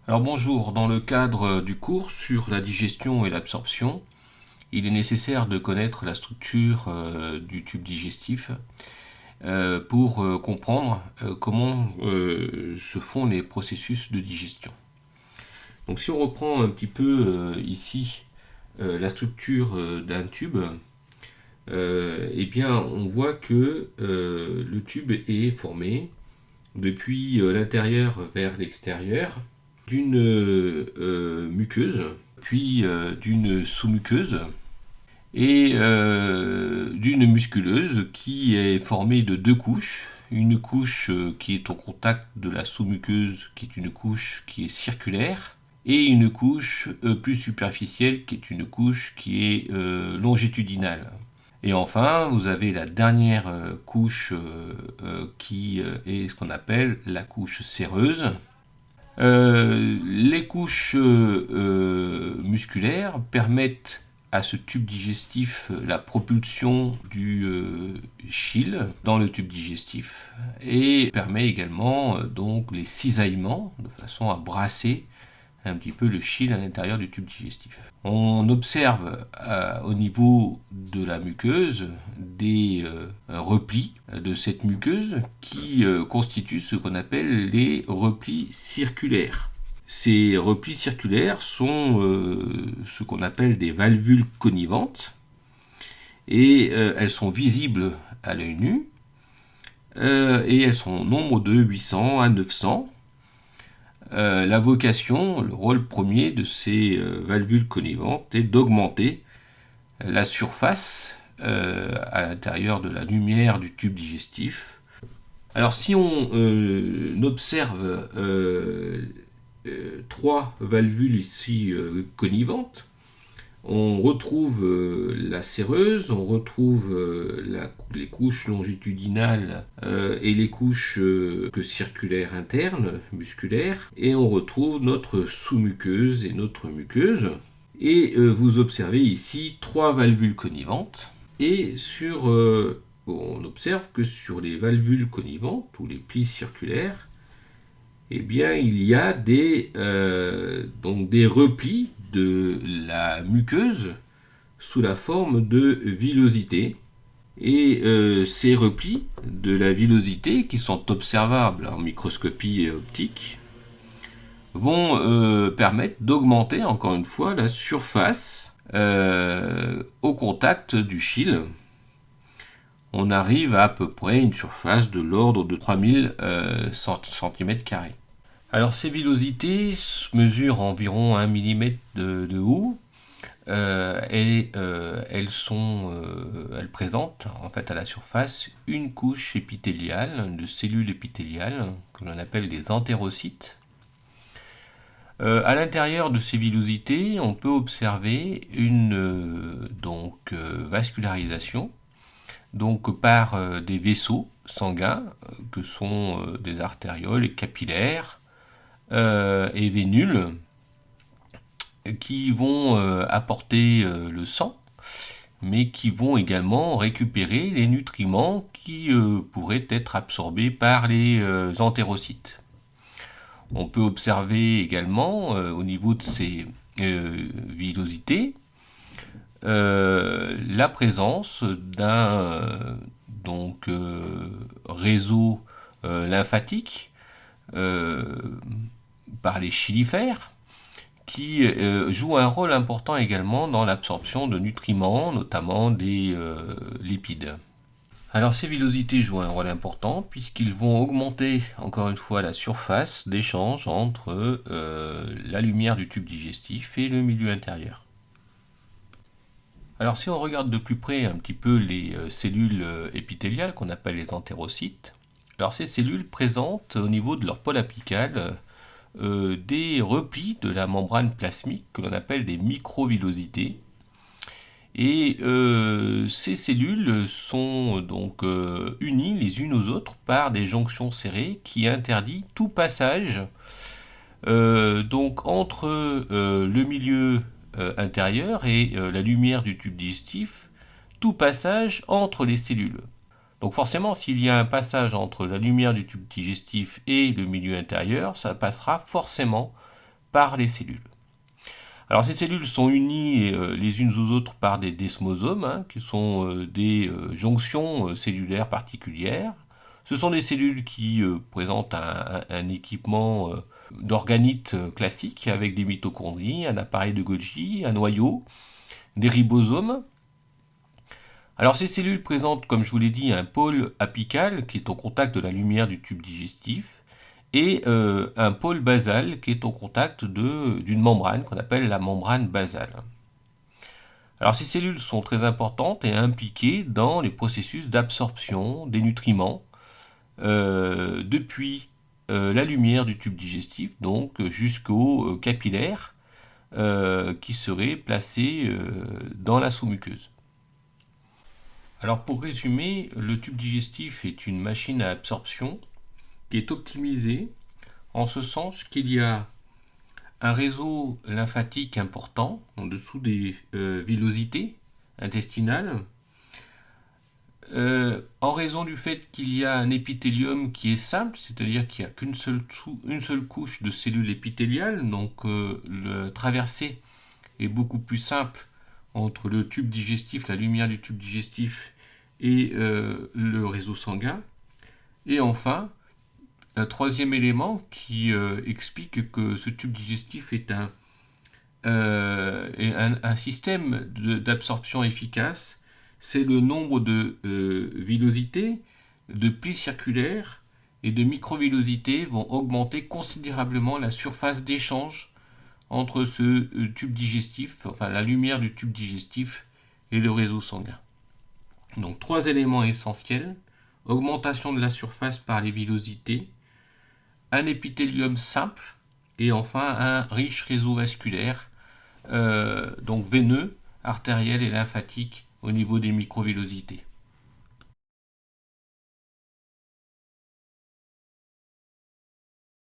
Alors bonjour, dans le cadre du cours sur la digestion et l'absorption, il est nécessaire de connaître la structure du tube digestif pour comprendre comment se font les processus de digestion. Donc si on reprend un petit peu ici la structure d'un tube, eh bien on voit que le tube est formé depuis l'intérieur vers l'extérieur d'une muqueuse, puis d'une sous-muqueuse et d'une musculeuse qui est formée de deux couches. Une couche qui est au contact de la sous-muqueuse, qui est une couche qui est circulaire, et une couche plus superficielle, qui est une couche qui est longitudinale. Et enfin, vous avez la dernière couche qui est ce qu'on appelle la couche séreuse. Les couches musculaires permettent à ce tube digestif la propulsion du chyle dans le tube digestif et permet également donc les cisaillements de façon à brasser un petit peu le chyle à l'intérieur du tube digestif. On observe au niveau de la muqueuse des replis de cette muqueuse qui constituent ce qu'on appelle les replis circulaires. Ces replis circulaires sont ce qu'on appelle des valvules connivantes et elles sont visibles à l'œil nu et elles sont au nombre de 800 à 900. La vocation, le rôle premier de ces valvules connivantes est d'augmenter la surface à l'intérieur de la lumière du tube digestif. Alors si on observe trois valvules ici connivantes, on retrouve la séreuse, on retrouve les couches longitudinales et les couches circulaires internes, musculaires, et on retrouve notre sous-muqueuse et notre muqueuse. Et vous observez ici trois valvules connivantes, et on observe que sur les valvules connivantes, ou les plis circulaires, eh bien, il y a des replis de la muqueuse sous la forme de villosités. Et ces replis de la villosité, qui sont observables en microscopie optique, vont permettre d'augmenter encore une fois la surface au contact du chyle. On arrive à peu près une surface de l'ordre de 3000 cm². Alors ces villosités mesurent environ 1 mm de haut et elles présentent en fait à la surface une couche épithéliale, de cellules épithéliales que l'on appelle des entérocytes. À l'intérieur de ces villosités, on peut observer une vascularisation donc par des vaisseaux sanguins que sont des artérioles et capillaires et vénules qui vont apporter le sang, mais qui vont également récupérer les nutriments qui pourraient être absorbés par les entérocytes. On peut observer également au niveau de ces villosités la présence d'un réseau lymphatique par les chylifères qui joue un rôle important également dans l'absorption de nutriments, notamment des lipides. Alors ces villosités jouent un rôle important puisqu'ils vont augmenter encore une fois la surface d'échange entre la lumière du tube digestif et le milieu intérieur. Alors si on regarde de plus près un petit peu les cellules épithéliales qu'on appelle les entérocytes, alors ces cellules présentent au niveau de leur pôle apical des replis de la membrane plasmique que l'on appelle des microvillosités. Et ces cellules sont donc unies les unes aux autres par des jonctions serrées qui interdisent tout passage donc entre le milieu intérieur et la lumière du tube digestif, tout passage entre les cellules. Donc forcément, s'il y a un passage entre la lumière du tube digestif et le milieu intérieur, ça passera forcément par les cellules. Alors ces cellules sont unies les unes aux autres par des desmosomes, hein, qui sont des jonctions cellulaires particulières. Ce sont des cellules qui présentent un équipement d'organites classique avec des mitochondries, un appareil de Golgi, un noyau, des ribosomes. Alors ces cellules présentent, comme je vous l'ai dit, un pôle apical qui est au contact de la lumière du tube digestif et un pôle basal qui est au contact d'une membrane qu'on appelle la membrane basale. Alors ces cellules sont très importantes et impliquées dans les processus d'absorption des nutriments depuis la lumière du tube digestif, donc jusqu'aux capillaires qui seraient placés dans la sous-muqueuse. Alors pour résumer, le tube digestif est une machine à absorption qui est optimisée en ce sens qu'il y a un réseau lymphatique important en dessous des villosités intestinales, en raison du fait qu'il y a un épithélium qui est simple, c'est-à-dire qu'il n'y a une seule couche de cellules épithéliales, donc le traversée est beaucoup plus simple entre le tube digestif, la lumière du tube digestif et le réseau sanguin. Et enfin, un troisième élément qui explique que ce tube digestif est un système d'absorption efficace, c'est le nombre de villosités, de plis circulaires et de microvillosités vont augmenter considérablement la surface d'échange entre ce tube digestif, enfin la lumière du tube digestif et le réseau sanguin. Donc 3 éléments essentiels: augmentation de la surface par les villosités, un épithélium simple et enfin un riche réseau vasculaire, donc veineux, artériel et lymphatique au niveau des microvillosités.